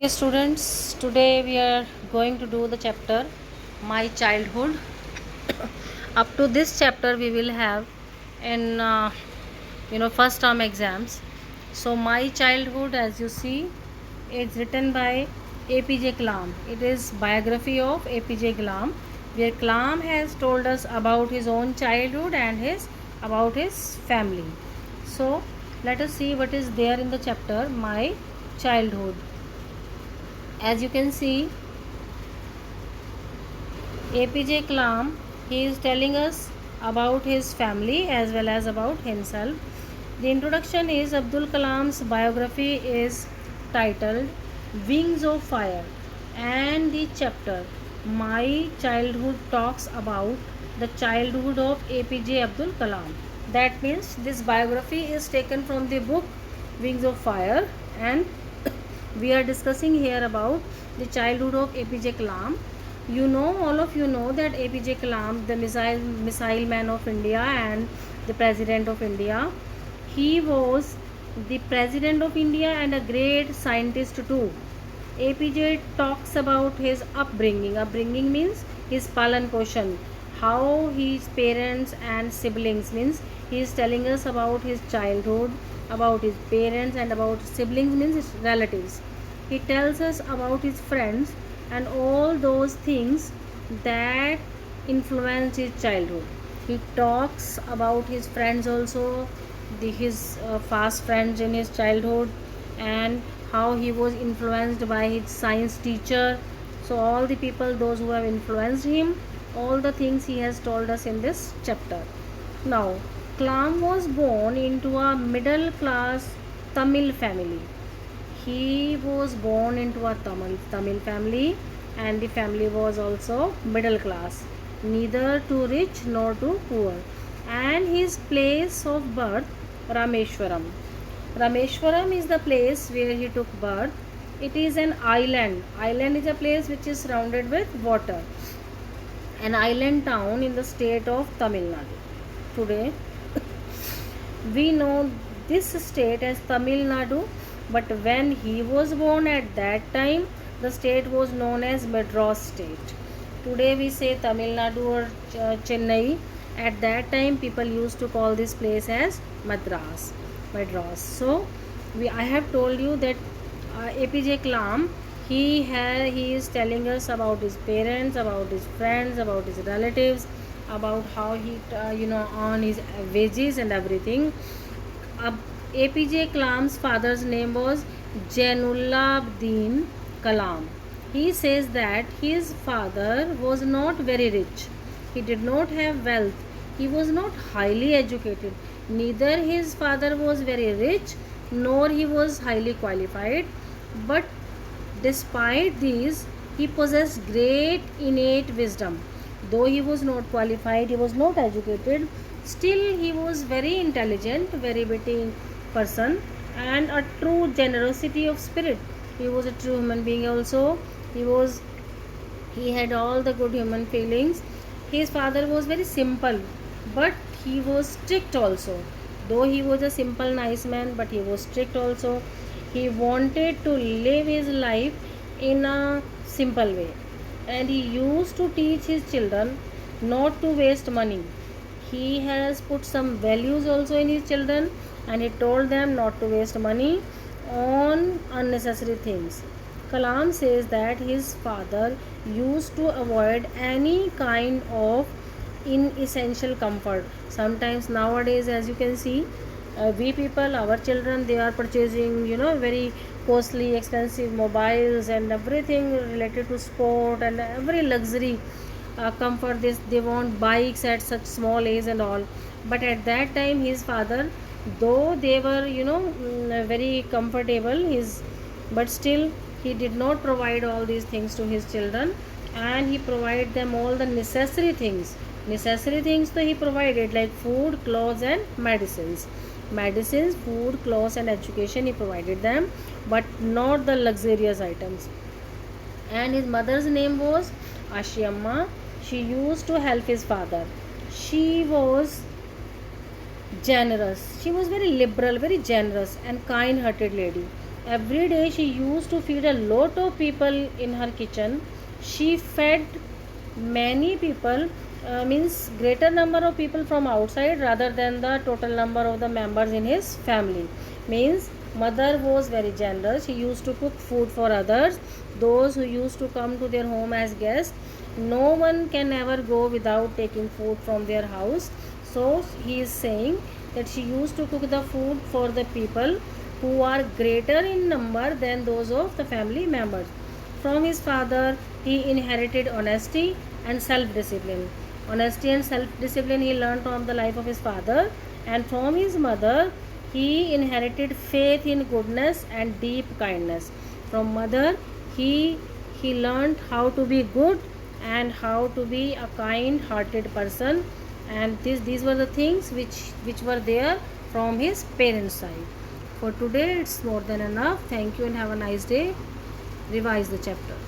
Hey students, today we are going to do the chapter My Childhood. Up to this chapter, we will have in first term exams. So, My Childhood, as you see, is written by APJ Kalam. It is biography of APJ Kalam, where Kalam has told us about his own childhood and his about his family. So, let us see what is there in the chapter My Childhood. As you can see, APJ Kalam, he is telling us about his family as well as about himself. The introduction is Abdul Kalam's biography is titled Wings of Fire, and the chapter My Childhood talks about the childhood of APJ Abdul Kalam. That means this biography is taken from the book Wings of Fire, and we are discussing here about the childhood of APJ Kalam. All of you know that APJ Kalam, the missile man of India and the president of India, he was the president of India and a great scientist too. APJ talks about his upbringing. Upbringing means his palan poshan, how his parents and siblings, means he is telling us about his childhood, about his parents and about siblings, means his relatives. He tells us about his friends and all those things that influenced his childhood. He talks about his friends also, his fast friends in his childhood, and how he was influenced by his science teacher. So all the people, those who have influenced him, all the things he has told us in this chapter. Now, Kalam was born into a middle class Tamil family. He was born into a Tamil family, and the family was also middle class, neither too rich nor too poor. And his place of birth, Rameshwaram. Rameshwaram is the place where he took birth. It is an island. Island is a place which is surrounded with water. An island town in the state of Tamil Nadu. Today, we know this state as Tamil Nadu, but when he was born at that time, the state was known as Madras state. Today we say Tamil Nadu or Chennai. At that time, people used to call this place as Madras. Madras. So, I have told you that APJ Kalam, he is telling us about his parents, about his friends, about his relatives, about how he on his wages and everything. APJ Kalam's father's name was Jainullabdin Kalam. He says that his father was not very rich. He did not have wealth. He was not highly educated. Neither his father was very rich nor he was highly qualified. But despite these, he possessed great innate wisdom. Though he was not qualified, he was not educated, still he was very intelligent, very witty person, and a true generosity of spirit. He was a true human being also. He had all the good human feelings. His father was very simple, but he was strict also. Though he was a simple nice man, but he was strict also. He wanted to live his life in a simple way, and he used to teach his children not to waste money. He has put some values also in his children, and he told them not to waste money on unnecessary things. Kalam says that his father used to avoid any kind of inessential comfort. Sometimes nowadays, as you can see, we people, our children, they are purchasing very costly expensive mobiles and everything related to sport and every luxury comfort. They want bikes at such small age and all. But at that time, his father, though they were very comfortable, his but still he did not provide all these things to his children, and he provided them all the necessary things. So he provided like food, clothes and medicines, food, clothes and education. He provided them, but not the luxurious items. And his mother's name was Ashiamma. She used to help his father. She was generous. She was very liberal, very generous and kind hearted lady. Every day she used to feed a lot of people in her kitchen. She fed many people, means greater number of people from outside rather than the total number of the members in his family. Means mother was very generous. She used to cook food for others, those who used to come to their home as guests. No one can ever go without taking food from their house. So he is saying that she used to cook the food for the people who are greater in number than those of the family members. From his father, he inherited honesty and self discipline. Honesty and self discipline he learned from the life of his father, and from his mother, he inherited faith in goodness and deep kindness. From mother, he learned how to be good and how to be a kind hearted person, and these were the things which were there from his parents side. For today it's more than enough. Thank you and have a nice day. Revise the chapter.